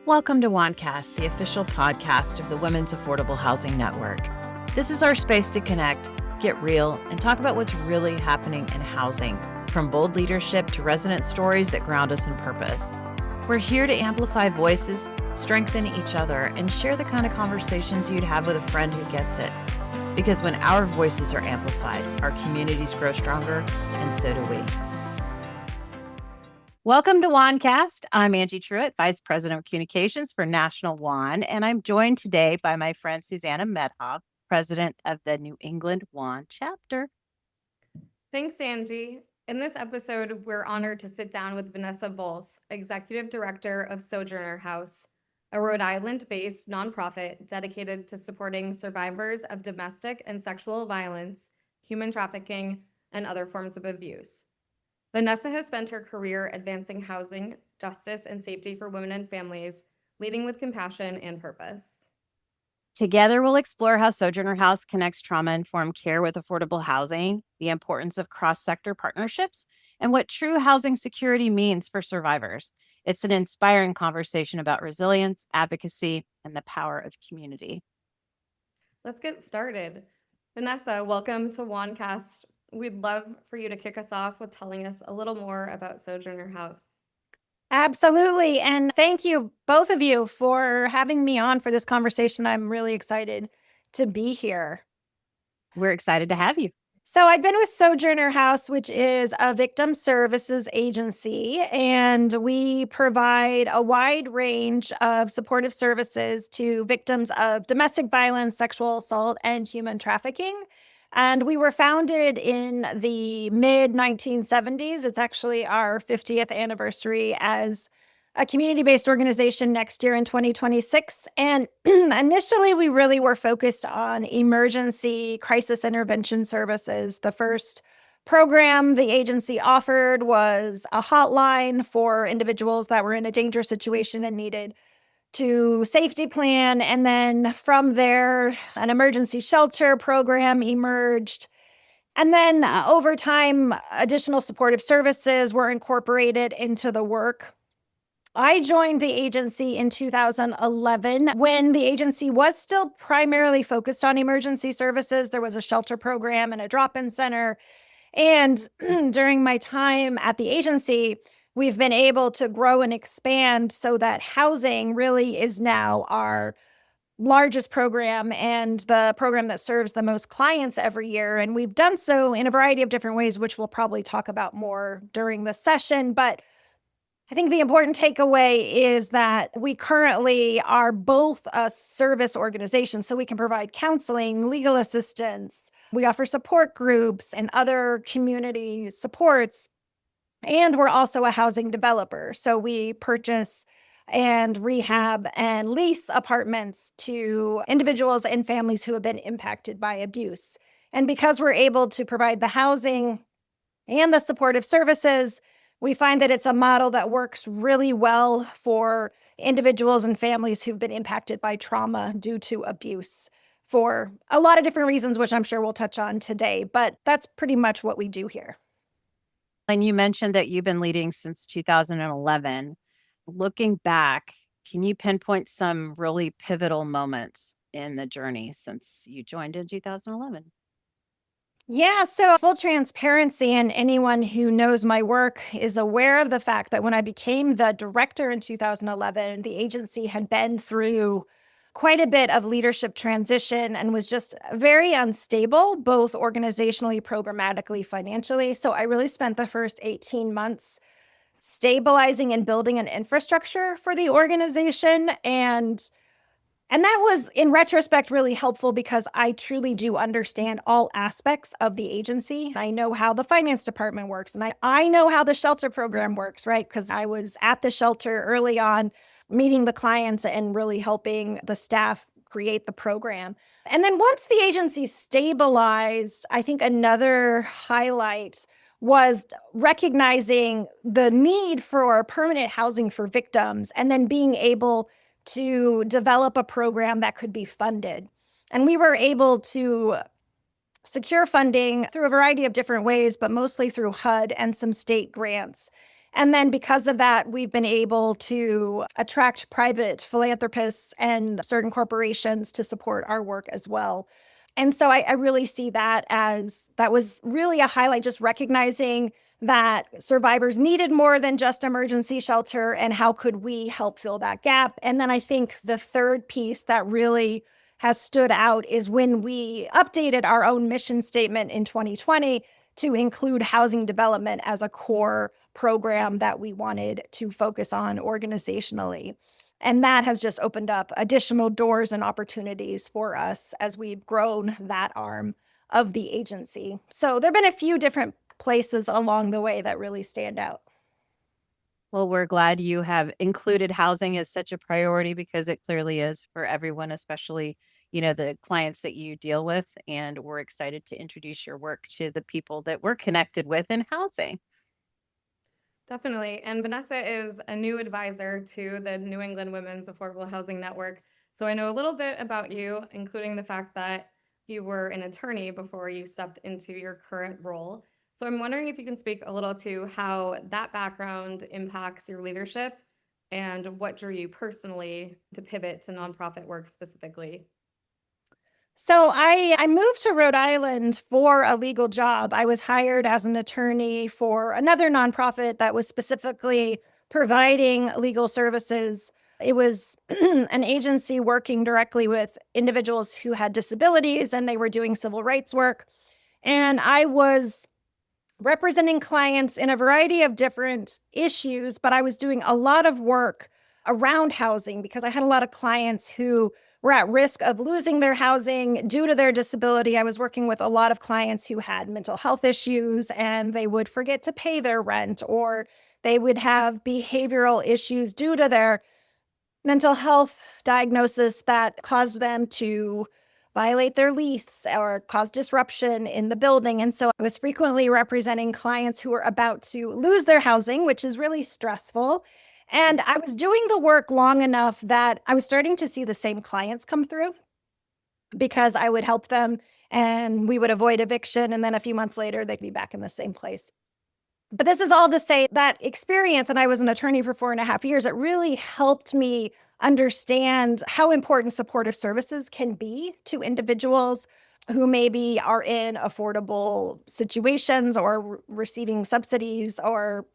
Welcome to WAHNcast, the official podcast of the Women's Affordable Housing Network. This is our space to connect, get real, and talk about what's really happening in housing, from bold leadership to resident stories that ground us in purpose. We're here to amplify voices, strengthen each other, and share the kind of conversations you'd have with a friend who gets it. Because when our voices are amplified, our communities grow stronger, and so do we. Welcome to WAHNcast. I'm Angie Truitt, Vice President of Communications for National WAHN, and I'm joined today by my friend Susanna Medoff, President of the New England WAHN chapter. Thanks, Angie. In this episode, we're honored to sit down with Vanessa Volz, Executive Director of Sojourner House, a Rhode Island-based nonprofit dedicated to supporting survivors of domestic and sexual violence, human trafficking, and other forms of abuse. Vanessa has spent her career advancing housing, justice, and safety for women and families, leading with compassion and purpose. Together, we'll explore how Sojourner House connects trauma-informed care with affordable housing, the importance of cross-sector partnerships, and what true housing security means for survivors. It's an inspiring conversation about resilience, advocacy, and the power of community. Let's get started. Vanessa, welcome to WAHNcast. We'd love for you to kick us off with telling us a little more about Sojourner House. Absolutely. And thank you, both of you, for having me on for this conversation. I'm really excited to be here. We're excited to have you. So I've been with Sojourner House, which is a victim services agency, and we provide a wide range of supportive services to victims of domestic violence, sexual assault, and human trafficking. And we were founded in the mid-1970s. It's actually our 50th anniversary as a community-based organization next year in 2026. And initially, we really were focused on emergency crisis intervention services. The first program the agency offered was a hotline for individuals that were in a dangerous situation and needed to safety plan. And then from there, an emergency shelter program emerged. And then over time, additional supportive services were incorporated into the work. I joined the agency in 2011 when the agency was still primarily focused on emergency services. There was a shelter program and a drop-in center. And during my time at the agency, we've been able to grow and expand so that housing really is now our largest program and the program that serves the most clients every year. And we've done so in a variety of different ways, which we'll probably talk about more during the session. But I think the important takeaway is that we currently are both a service organization, so we can provide counseling, legal assistance. We offer support groups and other community supports. And we're also a housing developer. So we purchase and rehab and lease apartments to individuals and families who have been impacted by abuse. And because we're able to provide the housing and the supportive services, we find that it's a model that works really well for individuals and families who've been impacted by trauma due to abuse for a lot of different reasons, which I'm sure we'll touch on today. But that's pretty much what we do here. And you mentioned that you've been leading since 2011. Looking back, can you pinpoint some really pivotal moments in the journey since you joined in 2011? Yeah, so full transparency, and anyone who knows my work is aware of the fact that when I became the director in 2011, the agency had been through quite a bit of leadership transition and was just very unstable, both organizationally, programmatically, financially. So I really spent the first 18 months stabilizing and building an infrastructure for the organization. And that was, in retrospect, really helpful because I truly do understand all aspects of the agency. I know how the finance department works, and I know how the shelter program works, right? Because I was at the shelter early on, meeting the clients and really helping the staff create the program. And then once the agency stabilized, I think another highlight was recognizing the need for permanent housing for victims and then being able to develop a program that could be funded. And we were able to secure funding through a variety of different ways, but mostly through HUD and some state grants. And then because of that, we've been able to attract private philanthropists and certain corporations to support our work as well. And so I really see that as that was really a highlight, just recognizing that survivors needed more than just emergency shelter and how could we help fill that gap. And then I think the third piece that really has stood out is when we updated our own mission statement in 2020 to include housing development as a core program that we wanted to focus on organizationally. And that has just opened up additional doors and opportunities for us as we've grown that arm of the agency. So there have been a few different places along the way that really stand out. Well, we're glad you have included housing as such a priority because it clearly is for everyone, especially, the clients that you deal with. And we're excited to introduce your work to the people that we're connected with in housing. Definitely. And Vanessa is a new advisor to the New England Women's Affordable Housing Network. So I know a little bit about you, including the fact that you were an attorney before you stepped into your current role. So I'm wondering if you can speak a little to how that background impacts your leadership and what drew you personally to pivot to nonprofit work specifically. So I moved to Rhode Island for a legal job. I was hired as an attorney for another nonprofit that was specifically providing legal services. It was an agency working directly with individuals who had disabilities, and they were doing civil rights work. And I was representing clients in a variety of different issues, but I was doing a lot of work around housing because I had a lot of clients who were at risk of losing their housing due to their disability. I was working with a lot of clients who had mental health issues and they would forget to pay their rent, or they would have behavioral issues due to their mental health diagnosis that caused them to violate their lease or cause disruption in the building. And so I was frequently representing clients who were about to lose their housing, which is really stressful. And I was doing the work long enough that I was starting to see the same clients come through because I would help them and we would avoid eviction. And then a few months later, they'd be back in the same place. But this is all to say that experience, and I was an attorney for 4.5 years, it really helped me understand how important supportive services can be to individuals who maybe are in affordable situations or receiving subsidies or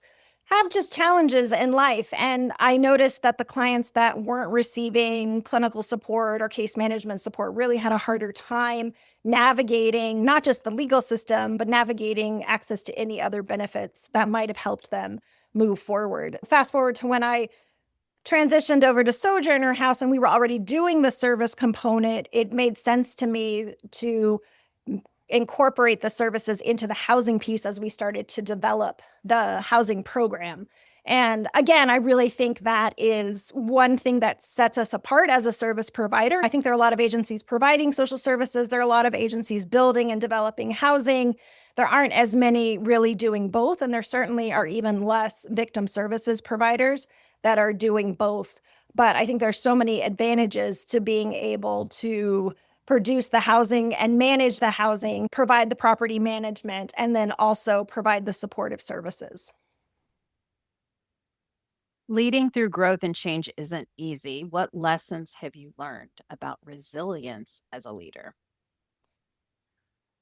have just challenges in life. And I noticed that the clients that weren't receiving clinical support or case management support really had a harder time navigating not just the legal system, but navigating access to any other benefits that might have helped them move forward. Fast forward to when I transitioned over to Sojourner House and we were already doing the service component, it made sense to me to incorporate the services into the housing piece as we started to develop the housing program. And again, I really think that is one thing that sets us apart as a service provider. I think there are a lot of agencies providing social services. There are a lot of agencies building and developing housing. There aren't as many really doing both. And there certainly are even less victim services providers that are doing both. But I think there's so many advantages to being able to produce the housing and manage the housing, provide the property management, and then also provide the supportive services. Leading through growth and change isn't easy. What lessons have you learned about resilience as a leader?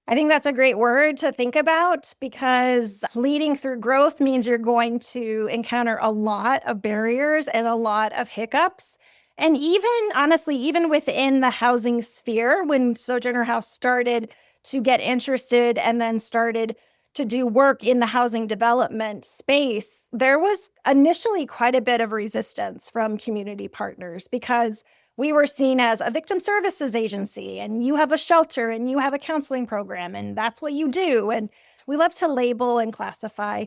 I think that's a great word to think about because leading through growth means you're going to encounter a lot of barriers and a lot of hiccups. And even honestly, even within the housing sphere, when Sojourner House started to get interested and then started to do work in the housing development space, there was initially quite a bit of resistance from community partners because we were seen as a victim services agency and you have a shelter and you have a counseling program and that's what you do. And we love to label and classify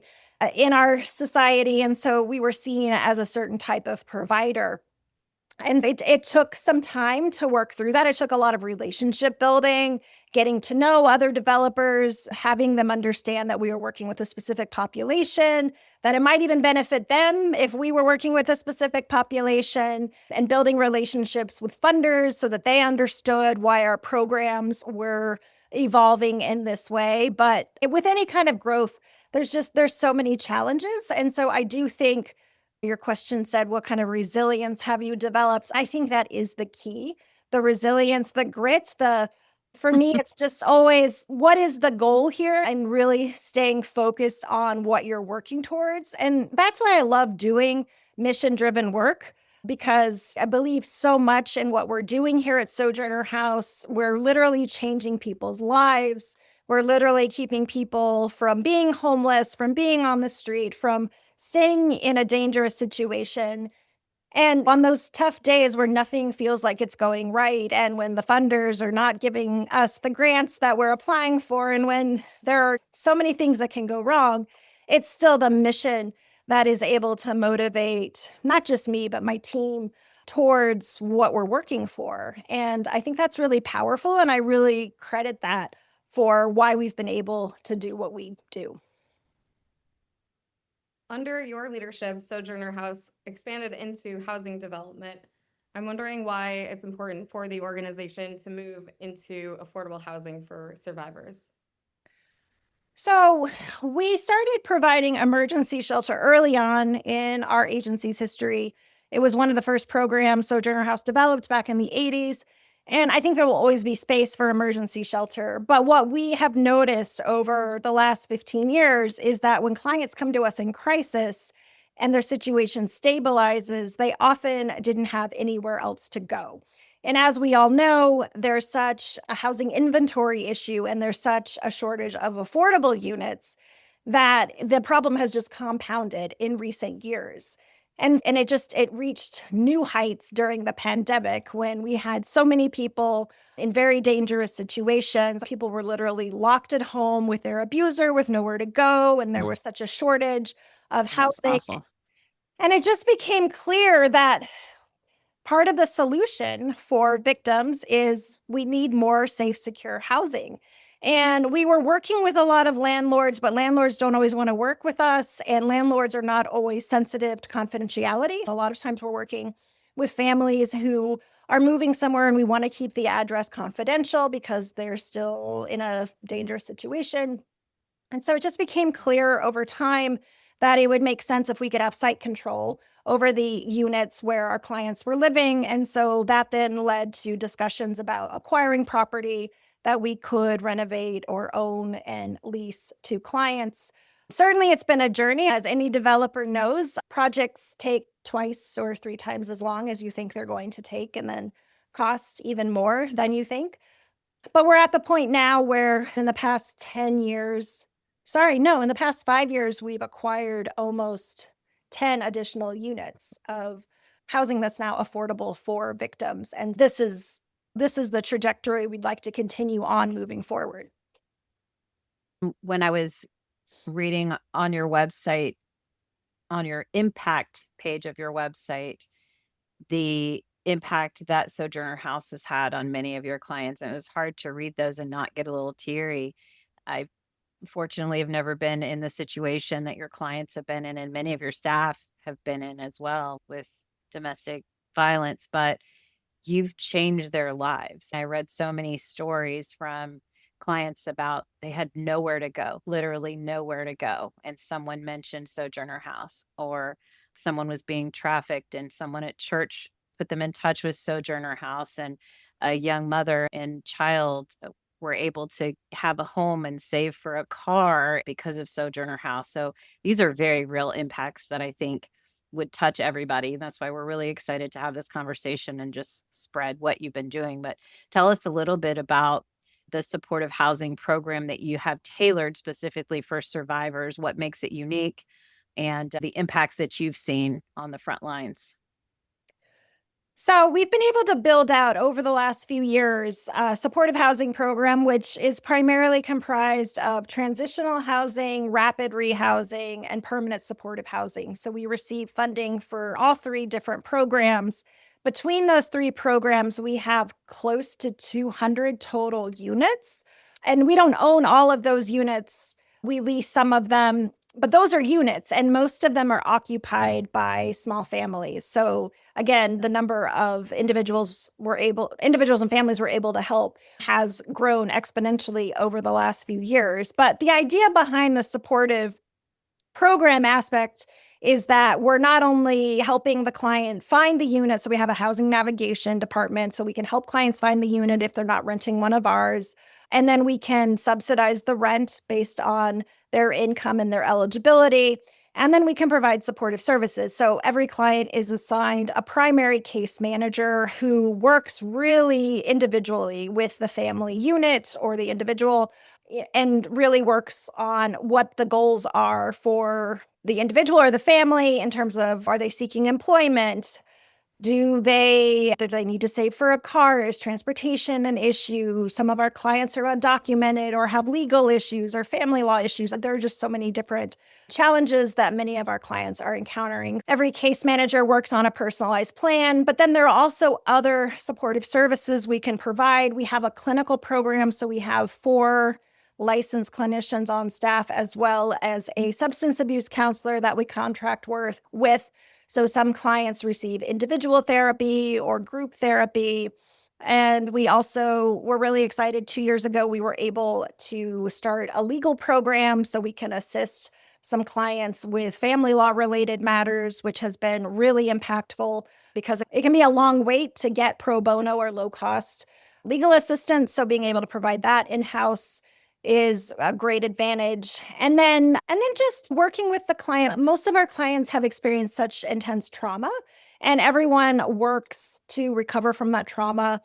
in our society. And so we were seen as a certain type of provider. And it took some time to work through that. It took a lot of relationship building, getting to know other developers, having them understand that we were working with a specific population, that it might even benefit them if we were working with a specific population, and building relationships with funders so that they understood why our programs were evolving in this way. But with any kind of growth, there's so many challenges. And so I do think your question said, what kind of resilience have you developed? I think that is the key. The resilience, the grit, for me, it's just always, what is the goal here? And really staying focused on what you're working towards. And that's why I love doing mission-driven work, because I believe so much in what we're doing here at Sojourner House. We're literally changing people's lives. We're literally keeping people from being homeless, from being on the street, from staying in a dangerous situation. And on those tough days where nothing feels like it's going right, and when the funders are not giving us the grants that we're applying for, and when there are so many things that can go wrong, it's still the mission that is able to motivate not just me, but my team towards what we're working for. And I think that's really powerful. And I really credit that for why we've been able to do what we do. Under your leadership, Sojourner House expanded into housing development. I'm wondering why it's important for the organization to move into affordable housing for survivors. So we started providing emergency shelter early on in our agency's history. It was one of the first programs Sojourner House developed back in the 80s. And I think there will always be space for emergency shelter. But what we have noticed over the last 15 years is that when clients come to us in crisis and their situation stabilizes, they often didn't have anywhere else to go. And as we all know, there's such a housing inventory issue and there's such a shortage of affordable units that the problem has just compounded in recent years. And it reached new heights during the pandemic when we had so many people in very dangerous situations. People were literally locked at home with their abuser with nowhere to go. And there was such a shortage of housing. And it just became clear that part of the solution for victims is we need more safe, secure housing. And we were working with a lot of landlords, but landlords don't always want to work with us. And landlords are not always sensitive to confidentiality. A lot of times we're working with families who are moving somewhere and we want to keep the address confidential because they're still in a dangerous situation. And so it just became clear over time that it would make sense if we could have site control over the units where our clients were living. And so that then led to discussions about acquiring property that we could renovate or own and lease to clients. Certainly, it's been a journey. As any developer knows, projects take twice or three times as long as you think they're going to take, and then cost even more than you think. But we're at the point now where in the past 10 years, in the past 5 years, we've acquired almost 10 additional units of housing that's now affordable for victims. And this is the trajectory we'd like to continue on moving forward. When I was reading on your website, on your impact page of your website, the impact that Sojourner House has had on many of your clients, and it was hard to read those and not get a little teary. I fortunately have never been in the situation that your clients have been in, and many of your staff have been in as well with domestic violence, but you've changed their lives. I read so many stories from clients about they had nowhere to go, literally nowhere to go. And someone mentioned Sojourner House, or someone was being trafficked and someone at church put them in touch with Sojourner House, and a young mother and child were able to have a home and save for a car because of Sojourner House. So these are very real impacts that I think would touch everybody. That's why we're really excited to have this conversation and just spread what you've been doing. But tell us a little bit about the supportive housing program that you have tailored specifically for survivors, what makes it unique, and the impacts that you've seen on the front lines. So we've been able to build out over the last few years a supportive housing program, which is primarily comprised of transitional housing, rapid rehousing, and permanent supportive housing. So we receive funding for all three different programs. Between those three programs, we have close to 200 total units, and we don't own all of those units. We lease some of them. But those are units, and most of them are occupied by small families. So again, the number of individuals and families we're able to help has grown exponentially over the last few years. But the idea behind the supportive program aspect is that we're not only helping the client find the unit, so we have a housing navigation department, so we can help clients find the unit if they're not renting one of ours. And then we can subsidize the rent based on their income and their eligibility. And then we can provide supportive services. So every client is assigned a primary case manager who works really individually with the family unit or the individual and really works on what the goals are for the individual or the family in terms of, are they seeking employment? Do they need to save for a car? Is transportation an issue? Some of our clients are undocumented or have legal issues or family law issues. There are just so many different challenges that many of our clients are encountering. Every case manager works on a personalized plan, but then there are also other supportive services we can provide. We have a clinical program, so we have 4 licensed clinicians on staff, as well as a substance abuse counselor that we contract with. So some clients receive individual therapy or group therapy. And we also were really excited 2 years ago, we were able to start a legal program so we can assist some clients with family law related matters, which has been really impactful because it can be a long wait to get pro bono or low cost legal assistance. So being able to provide that in-house is a great advantage. And then just working with the client. Most of our clients have experienced such intense trauma, and everyone works to recover from that trauma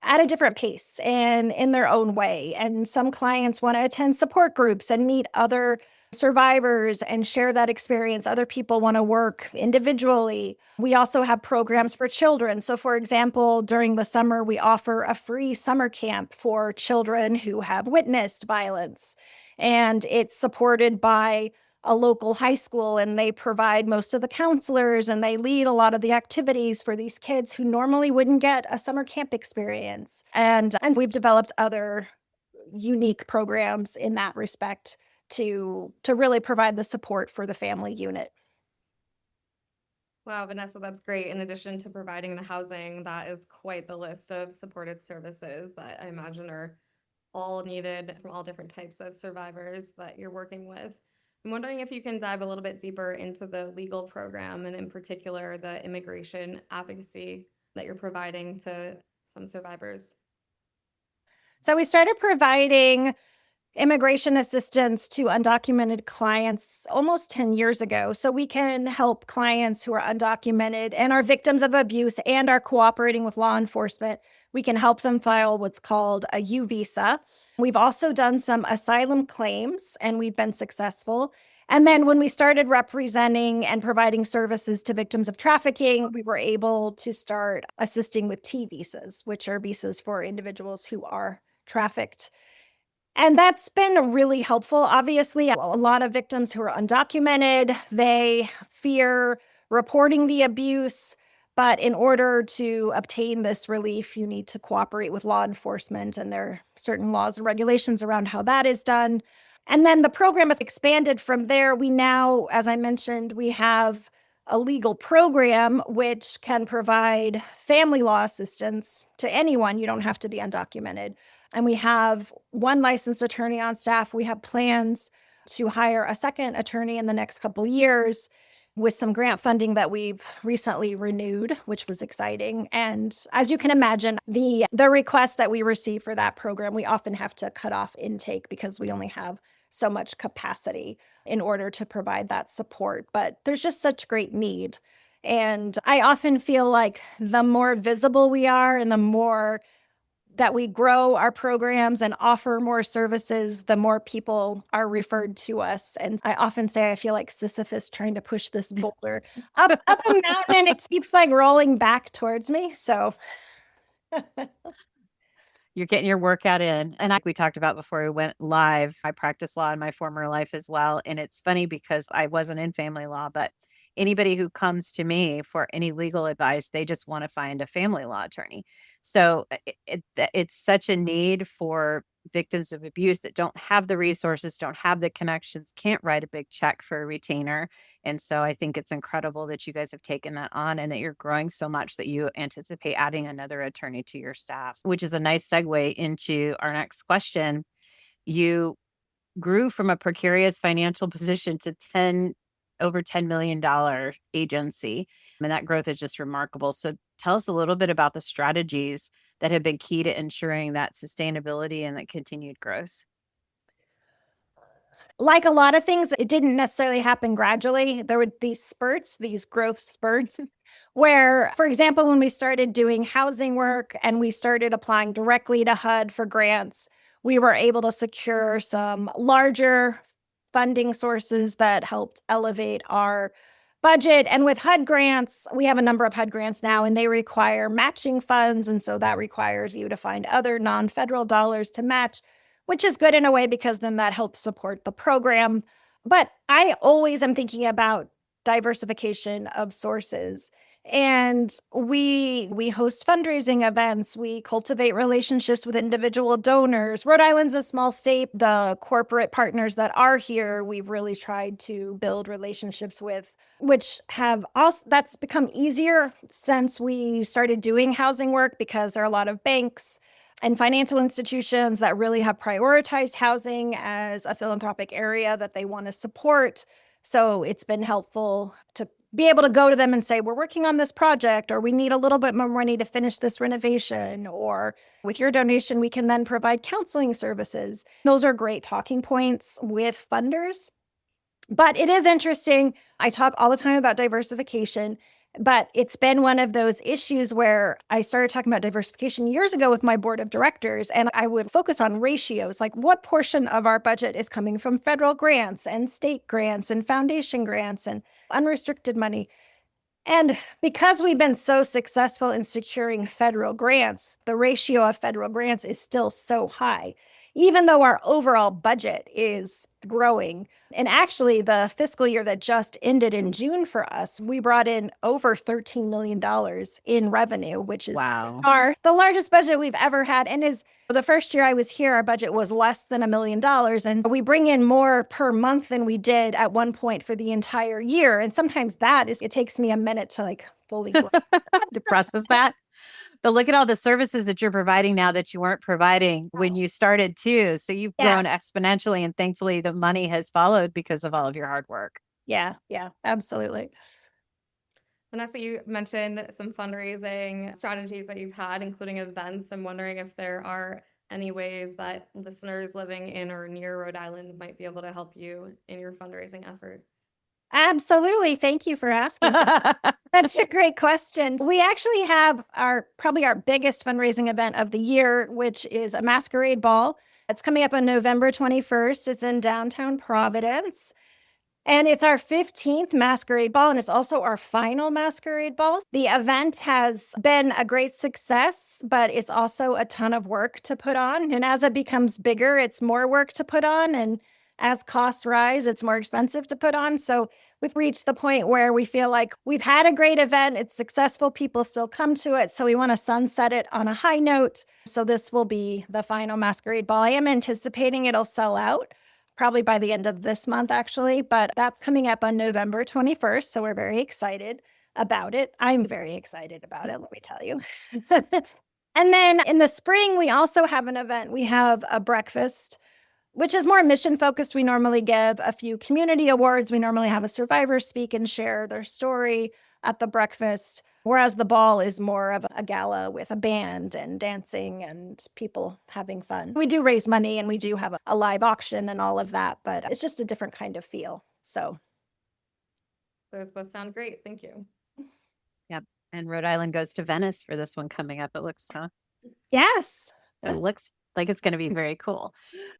at a different pace and in their own way. And some clients want to attend support groups and meet other survivors and share that experience. Other people want to work individually. We also have programs for children. So, for example, during the summer, we offer a free summer camp for children who have witnessed violence. And it's supported by a local high school, and they provide most of the counselors and they lead a lot of the activities for these kids who normally wouldn't get a summer camp experience. And we've developed other unique programs in that respect to really provide the support for the family unit. Wow, Vanessa, that's great. In addition to providing the housing, that is quite the list of supported services that I imagine are all needed from all different types of survivors that you're working with. I'm wondering if you can dive a little bit deeper into the legal program and in particular the immigration advocacy that you're providing to some survivors. So we started providing immigration assistance to undocumented clients almost 10 years ago. So we can help clients who are undocumented and are victims of abuse and are cooperating with law enforcement. We can help them file what's called a U visa. We've also done some asylum claims and we've been successful. And then when we started representing and providing services to victims of trafficking, we were able to start assisting with T visas, which are visas for individuals who are trafficked. And that's been really helpful. Obviously, a lot of victims who are undocumented, they fear reporting the abuse. But in order to obtain this relief, you need to cooperate with law enforcement, and there are certain laws and regulations around how that is done. And then the program has expanded from there. We now, as I mentioned, we have a legal program which can provide family law assistance to anyone. You don't have to be undocumented. And we have 1 licensed attorney on staff. We have plans to hire a second attorney in the next couple years with some grant funding that we've recently renewed, which was exciting. And as you can imagine, the requests that we receive for that program, we often have to cut off intake because we only have so much capacity in order to provide that support. But there's just such great need. And I often feel like the more visible we are and the more that we grow our programs and offer more services, the more people are referred to us. And I often say I feel like Sisyphus trying to push this boulder up a mountain, and it keeps like rolling back towards me. So You're getting your workout in. And like we talked about before we went live, I practiced law in my former life as well. And it's funny because I wasn't in family law, but anybody who comes to me for any legal advice, they just want to find a family law attorney. So it's such a need for victims of abuse that don't have the resources, don't have the connections, can't write a big check for a retainer. And so I think it's incredible that you guys have taken that on and that you're growing so much that you anticipate adding another attorney to your staff, which is a nice segue into our next question. You grew from a precarious financial position to over $10 million agency. And that growth is just remarkable. So tell us a little bit about the strategies that have been key to ensuring that sustainability and that continued growth. Like a lot of things, it didn't necessarily happen gradually. There were these spurts, these growth spurts, where, for example, when we started doing housing work and we started applying directly to HUD for grants, we were able to secure some larger funding sources that helped elevate our budget. And with HUD grants, we have a number of HUD grants now, and they require matching funds. And so that requires you to find other non-federal dollars to match, which is good in a way because then that helps support the program. But I always am thinking about diversification of sources. And we host fundraising events. We cultivate relationships with individual donors. Rhode Island's a small state. The corporate partners that are here, we've really tried to build relationships with, which have also, that's become easier since we started doing housing work because there are a lot of banks and financial institutions that really have prioritized housing as a philanthropic area that they want to support. So it's been helpful to be able to go to them and say, we're working on this project, or we need a little bit more money to finish this renovation, or with your donation, we can then provide counseling services. Those are great talking points with funders. But it is interesting. I talk all the time about diversification, but it's been one of those issues where I started talking about diversification years ago with my board of directors, and I would focus on ratios, like what portion of our budget is coming from federal grants and state grants and foundation grants and unrestricted money. And because we've been so successful in securing federal grants, the ratio of federal grants is still so high, even though our overall budget is growing. And actually, the fiscal year that just ended in June for us, we brought in over $13 million in revenue, which is the largest budget we've ever had. And is the first year I was here, our budget was less than $1 million. And we bring in more per month than we did at one point for the entire year. And sometimes it takes me a minute to like fully to process that. But look at all the services that you're providing now that you weren't providing when you started too. So you've grown exponentially, and thankfully the money has followed because of all of your hard work. Yeah, absolutely. Vanessa, you mentioned some fundraising strategies that you've had, including events. I'm wondering if there are any ways that listeners living in or near Rhode Island might be able to help you in your fundraising efforts. Absolutely. Thank you for asking. That's a great question. We actually have probably our biggest fundraising event of the year, which is a masquerade ball. It's coming up on November 21st. It's in downtown Providence. And it's our 15th masquerade ball, and it's also our final masquerade ball. The event has been a great success, but it's also a ton of work to put on. And as it becomes bigger, it's more work to put on. And as costs rise, it's more expensive to put on. So we've reached the point where we feel like we've had a great event. It's successful. People still come to it. So we want to sunset it on a high note. So this will be the final masquerade ball. I am anticipating it'll sell out probably by the end of this month, actually. But that's coming up on November 21st. So we're very excited about it. I'm very excited about it, let me tell you. And then in the spring, we also have an event. We have a breakfast, which is more mission focused. We normally give a few community awards. We normally have a survivor speak and share their story at the breakfast, whereas the ball is more of a gala with a band and dancing and people having fun. We do raise money and we do have a live auction and all of that, but it's just a different kind of feel. So those both sound great. Thank you. Yep. And Rhode Island goes to Venice for this one coming up. It looks, Yes. It looks like it's going to be very cool.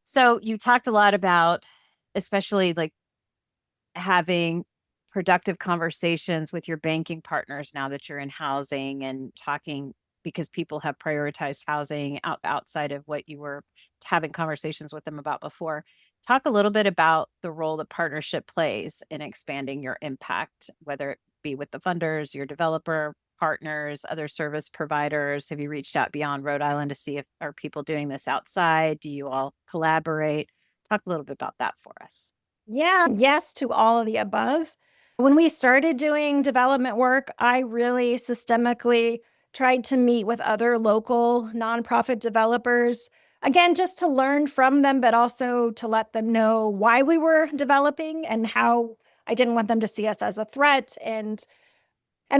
So you talked a lot about, especially like having productive conversations with your banking partners now that you're in housing and talking because people have prioritized housing outside of what you were having conversations with them about before. Talk a little bit about the role that partnership plays in expanding your impact, whether it be with the funders, your developer partners, other service providers? Have you reached out beyond Rhode Island to see if are people doing this outside? Do you all collaborate? Talk a little bit about that for us. Yeah, yes to all of the above. When we started doing development work, I really systemically tried to meet with other local nonprofit developers. Again, just to learn from them, but also to let them know why we were developing and how I didn't want them to see us as a threat. And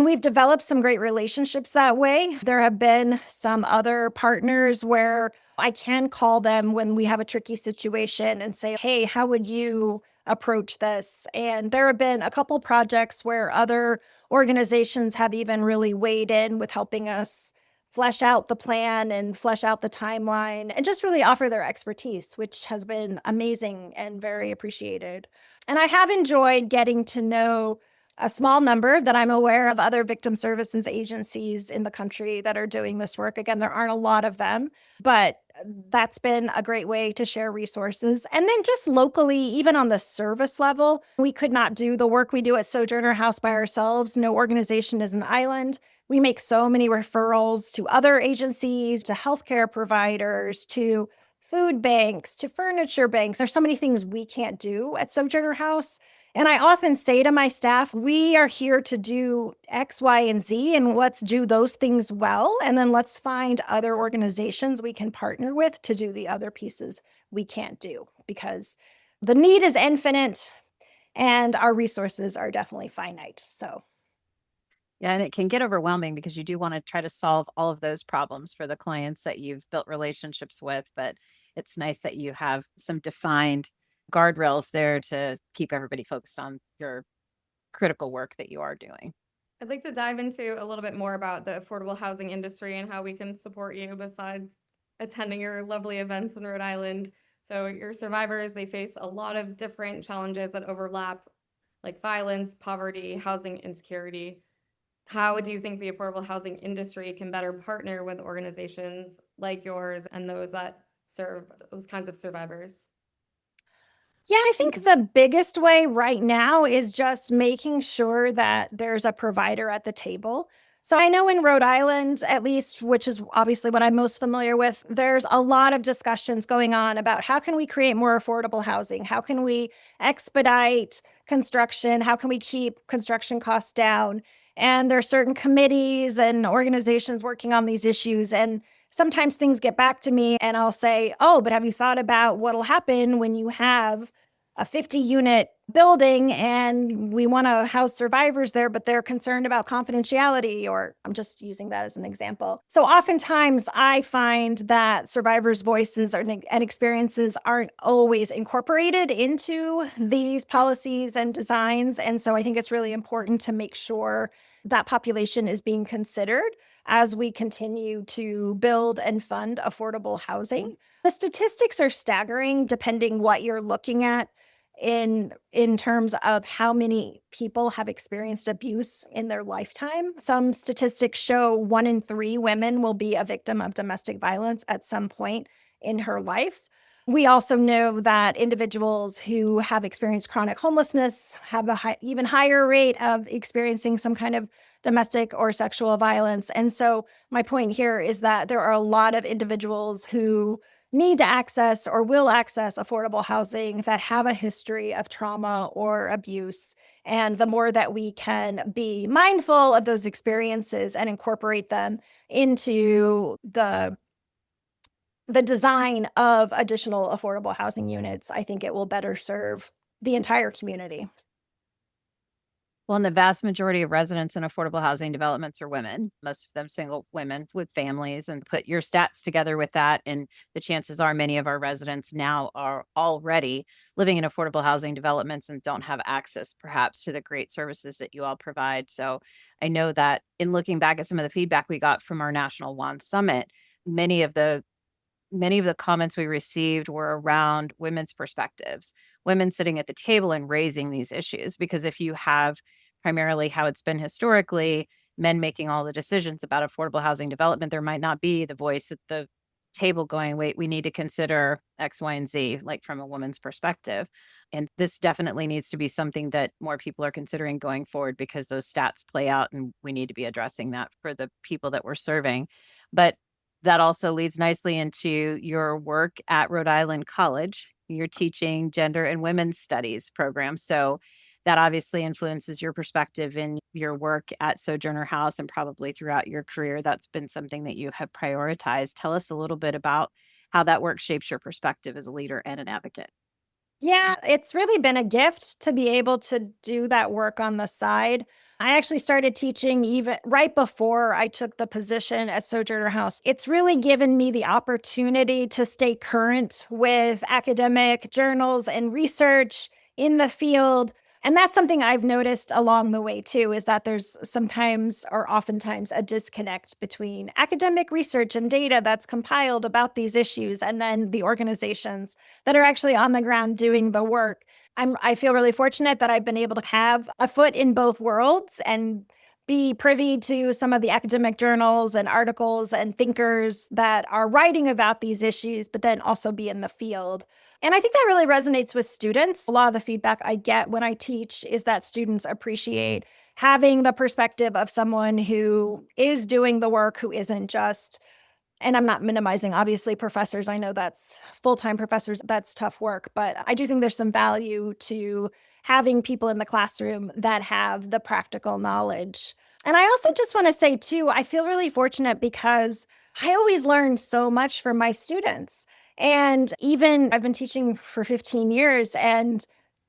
we've developed some great relationships that way. There have been some other partners where I can call them when we have a tricky situation and say, hey, how would you approach this? And there have been a couple projects where other organizations have even really weighed in with helping us flesh out the plan and flesh out the timeline and just really offer their expertise, which has been amazing and very appreciated. And I have enjoyed getting to know a small number that I'm aware of other victim services agencies in the country that are doing this work. Again, there aren't a lot of them, but that's been a great way to share resources. And then just locally, even on the service level, we could not do the work we do at Sojourner House by ourselves. No organization is an island. We make so many referrals to other agencies, to healthcare providers, to food banks, to furniture banks. There's so many things we can't do at Sojourner House. And I often say to my staff, we are here to do X, Y, and Z, and let's do those things well. And then let's find other organizations we can partner with to do the other pieces we can't do, because the need is infinite and our resources are definitely finite. So Yeah, and it can get overwhelming because you do want to try to solve all of those problems for the clients that you've built relationships with. But it's nice that you have some defined guardrails there to keep everybody focused on your critical work that you are doing. I'd like to dive into a little bit more about the affordable housing industry and how we can support you besides attending your lovely events in Rhode Island. So your survivors, they face a lot of different challenges that overlap, like violence, poverty, housing insecurity. How do you think the affordable housing industry can better partner with organizations like yours and those that serve those kinds of survivors? yeah, I think the biggest way right now is just making sure that there's a provider at the table. So I know in Rhode Island, at least, which is obviously what I'm most familiar with, there's a lot of discussions going on about how can we create more affordable housing? How can we expedite construction? How can we keep construction costs down? And there are certain committees and organizations working on these issues. And sometimes things get back to me and I'll say, oh, but have you thought about what'll happen when you have a 50-unit building and we want to house survivors there, but they're concerned about confidentiality, or I'm just using that as an example. So oftentimes I find that survivors' voices and experiences aren't always incorporated into these policies and designs. And so I think it's really important to make sure that population is being considered as we continue to build and fund affordable housing. The statistics are staggering depending what you're looking at in terms of how many people have experienced abuse in their lifetime. Some statistics show 1 in 3 women will be a victim of domestic violence at some point in her life. We also know that individuals who have experienced chronic homelessness have a even higher rate of experiencing some kind of domestic or sexual violence. And so my point here is that there are a lot of individuals who need to access or will access affordable housing that have a history of trauma or abuse. And the more that we can be mindful of those experiences and incorporate them into the design of additional affordable housing units, I think it will better serve the entire community. Well, and the vast majority of residents in affordable housing developments are women, most of them single women with families. And put your stats together with that, and the chances are many of our residents now are already living in affordable housing developments and don't have access perhaps to the great services that you all provide. So I know that in looking back at some of the feedback we got from our National WAHN Summit, many of the comments we received were around women's perspectives, women sitting at the table and raising these issues. Because if you have primarily how it's been historically, men making all the decisions about affordable housing development, there might not be the voice at the table going, wait, we need to consider X, Y, and Z, like from a woman's perspective. And this definitely needs to be something that more people are considering going forward because those stats play out and we need to be addressing that for the people that we're serving. But that also leads nicely into your work at Rhode Island College. You're teaching gender and women's studies program. So that obviously influences your perspective in your work at Sojourner House and probably throughout your career. That's been something that you have prioritized. Tell us a little bit about how that work shapes your perspective as a leader and an advocate. Yeah, it's really been a gift to be able to do that work on the side. I actually started teaching even right before I took the position at Sojourner House. It's really given me the opportunity to stay current with academic journals and research in the field. And that's something I've noticed along the way too, is that there's sometimes or oftentimes a disconnect between academic research and data that's compiled about these issues and then the organizations that are actually on the ground doing the work. I feel really fortunate that I've been able to have a foot in both worlds and be privy to some of the academic journals and articles and thinkers that are writing about these issues, but then also be in the field. And I think that really resonates with students. A lot of the feedback I get when I teach is that students appreciate having the perspective of someone who is doing the work, who isn't just, and I'm not minimizing, obviously, professors. I know that's full-time professors, that's tough work, but I do think there's some value to having people in the classroom that have the practical knowledge. And I also just want to say, too, I feel really fortunate because I always learn so much from my students. And even I've been teaching for 15 years, and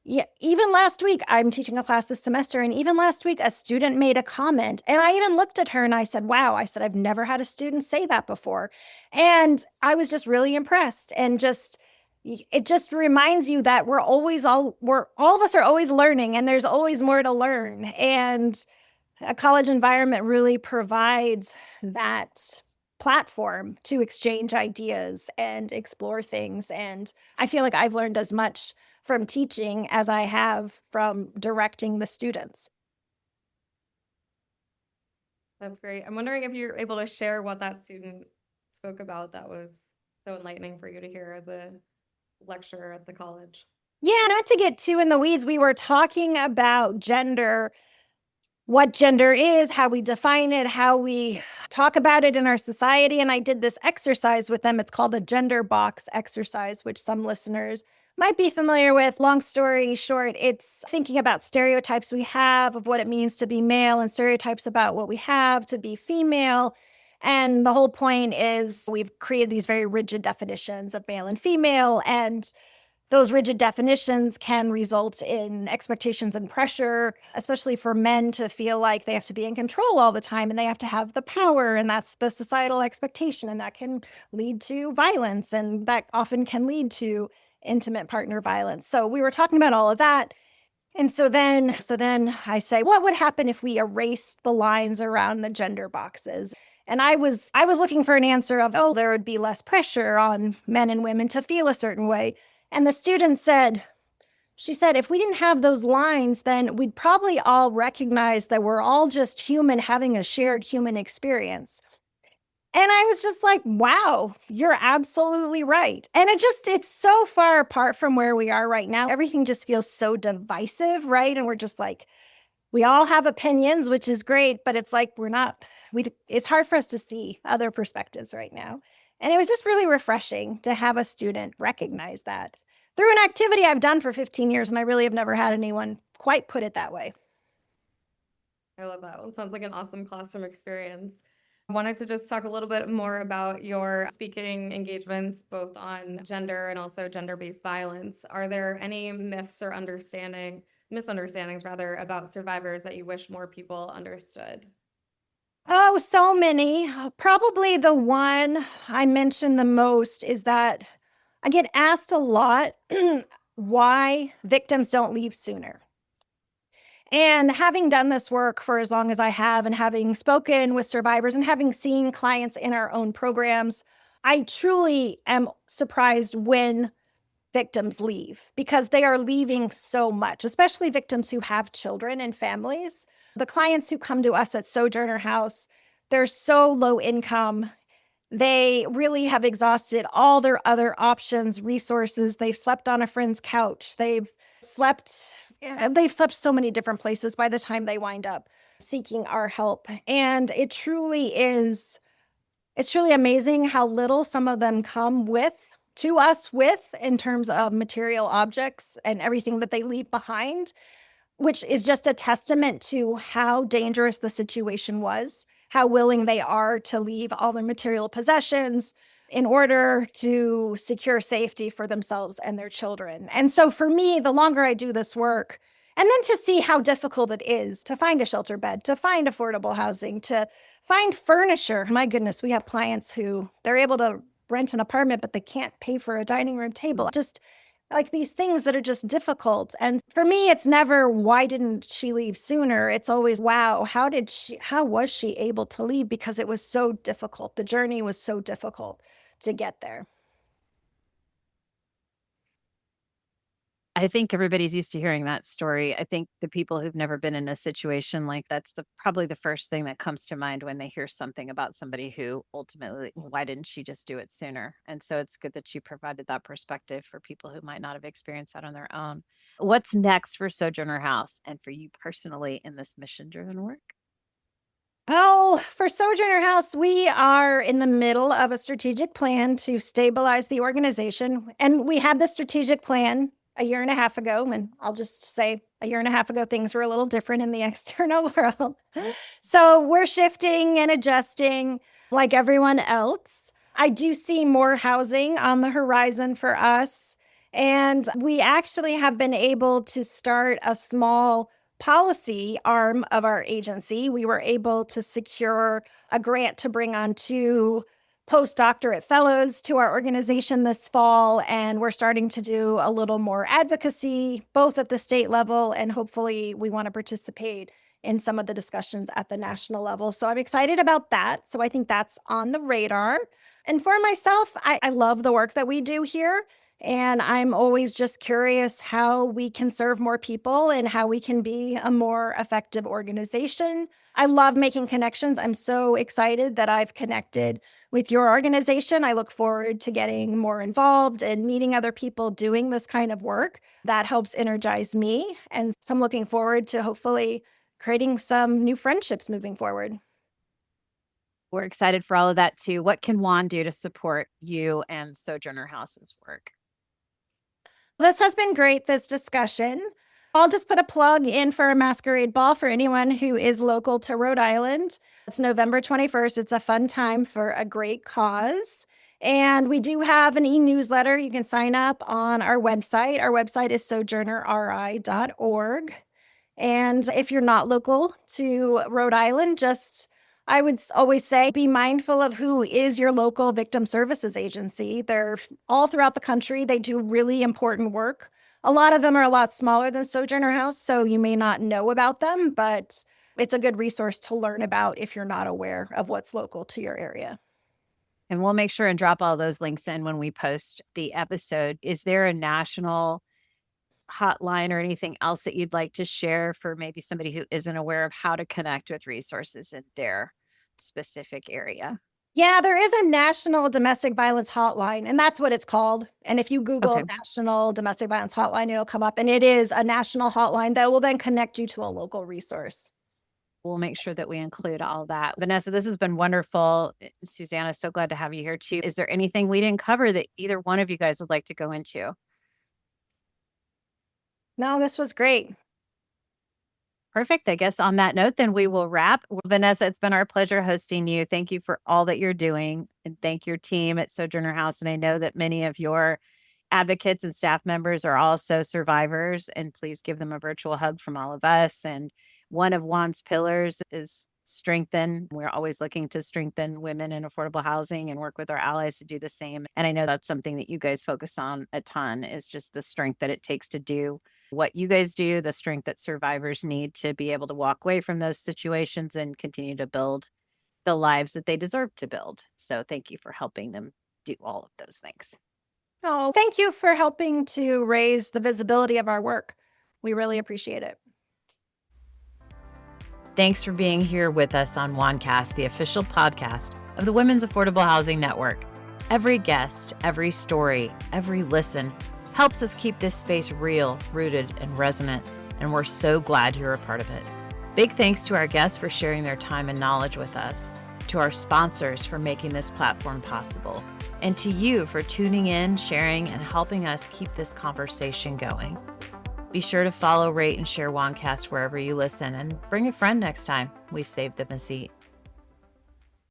yeah, even last week, I'm teaching a class this semester, and even last week, a student made a comment, and I even looked at her and I said, wow, I said, I've never had a student say that before. And I was just really impressed, and it just reminds you that we're all of us are always learning, and there's always more to learn. And a college environment really provides that platform to exchange ideas and explore things. And I feel like I've learned as much from teaching as I have from directing the students. That's great. I'm wondering if you're able to share what that student spoke about that was so enlightening for you to hear as a lecturer at the college. Yeah, not to get too in the weeds, we were talking about gender, what gender is, how we define it, how we talk about it in our society. And I did this exercise with them. It's called a gender box exercise, which some listeners might be familiar with. Long story short, it's thinking about stereotypes we have of what it means to be male and stereotypes about what we have to be female. And the whole point is we've created these very rigid definitions of male and female, and those rigid definitions can result in expectations and pressure, especially for men to feel like they have to be in control all the time and they have to have the power. And that's the societal expectation. And that can lead to violence. And that often can lead to intimate partner violence. So we were talking about all of that. And so then I say, what would happen if we erased the lines around the gender boxes? And I was looking for an answer of, oh, there would be less pressure on men and women to feel a certain way. And the student said, she said, if we didn't have those lines, then we'd probably all recognize that we're all just human having a shared human experience. And I was just like, wow, you're absolutely right. And it's so far apart from where we are right now. Everything just feels so divisive, right? And we're just like, we all have opinions, which is great, but it's like it's hard for us to see other perspectives right now. And it was just really refreshing to have a student recognize that through an activity I've done for 15 years, and I really have never had anyone quite put it that way. I love that. It sounds like an awesome classroom experience. I wanted to just talk a little bit more about your speaking engagements, both on gender and also gender-based violence. Are there any myths or misunderstandings rather, about survivors that you wish more people understood? Oh, so many. Probably the one I mention the most is that I get asked a lot why victims don't leave sooner. And having done this work for as long as I have, and having spoken with survivors and having seen clients in our own programs, I truly am surprised when victims leave, because they are leaving so much, especially victims who have children and families. The clients who come to us at Sojourner House, they're so low income. They really have exhausted all their other options, resources. They've slept on a friend's couch. Slept they've slept so many different places by the time they wind up seeking our help. And it's truly amazing how little some of them come to us with in terms of material objects and everything that they leave behind, which is just a testament to how dangerous the situation was, how willing they are to leave all their material possessions in order to secure safety for themselves and their children. And so for me, the longer I do this work, and then to see how difficult it is to find a shelter bed, to find affordable housing, to find furniture. My goodness, we have clients who they're able to rent an apartment, but they can't pay for a dining room table. Just like these things that are just difficult. And for me, it's never, why didn't she leave sooner? It's always, wow, how was she able to leave? Because it was so difficult. The journey was so difficult to get there. I think everybody's used to hearing that story. I think the people who've never been in a situation like that's probably the first thing that comes to mind when they hear something about somebody who ultimately, why didn't she just do it sooner? And so it's good that you provided that perspective for people who might not have experienced that on their own. What's next for Sojourner House and for you personally in this mission-driven work? Well, for Sojourner House, we are in the middle of a strategic plan to stabilize the organization. And we had the strategic plan a year and a half ago. And I'll just say a year and a half ago, things were a little different in the external world. So we're shifting and adjusting like everyone else. I do see more housing on the horizon for us. And we actually have been able to start a small policy arm of our agency. We were able to secure a grant to bring on 2 postdoctorate fellows to our organization this fall, and we're starting to do a little more advocacy, both at the state level, and hopefully we want to participate in some of the discussions at the national level. So I'm excited about that. So I think that's on the radar. And for myself, I love the work that we do here. And I'm always just curious how we can serve more people and how we can be a more effective organization. I love making connections. I'm so excited that I've connected with your organization. I look forward to getting more involved and meeting other people doing this kind of work. That helps energize me. And so I'm looking forward to hopefully creating some new friendships moving forward. We're excited for all of that too. What can WAHN do to support you and Sojourner House's work? This has been great, this discussion. I'll just put a plug in for a masquerade ball for anyone who is local to Rhode Island. It's November 21st. It's a fun time for a great cause. And we do have an e-newsletter. You can sign up on our website. Our website is sojournerri.org. And if you're not local to Rhode Island, I would always say be mindful of who is your local victim services agency. They're all throughout the country. They do really important work. A lot of them are a lot smaller than Sojourner House, so you may not know about them, but it's a good resource to learn about if you're not aware of what's local to your area. And we'll make sure and drop all those links in when we post the episode. Is there a national hotline or anything else that you'd like to share for maybe somebody who isn't aware of how to connect with resources in their specific area? Yeah, there is a national domestic violence hotline, and that's what it's called. And if you Google Okay. National Domestic Violence Hotline, it'll come up, and it is a national hotline that will then connect you to a local resource. We'll make sure that we include all that. Vanessa, this has been wonderful. Susanna, so glad to have you here too. Is there anything we didn't cover that either one of you guys would like to go into? No, this was great. Perfect. I guess on that note, then we will wrap. Well, Vanessa, it's been our pleasure hosting you. Thank you for all that you're doing, and thank your team at Sojourner House. And I know that many of your advocates and staff members are also survivors, and please give them a virtual hug from all of us. And one of WAHN's pillars is strengthen. We're always looking to strengthen women in affordable housing and work with our allies to do the same. And I know that's something that you guys focus on a ton, is just the strength that it takes to do what you guys do, the strength that survivors need to be able to walk away from those situations and continue to build the lives that they deserve to build. So thank you for helping them do all of those things. Oh, thank you for helping to raise the visibility of our work. We really appreciate it. Thanks for being here with us on WAHNcast, the official podcast of the Women's Affordable Housing Network. Every guest, every story, every listen helps us keep this space real, rooted, and resonant, and we're so glad you're a part of it. Big thanks to our guests for sharing their time and knowledge with us, to our sponsors for making this platform possible, and to you for tuning in, sharing, and helping us keep this conversation going. Be sure to follow, rate, and share WAHNcast wherever you listen, and bring a friend next time we save them a seat.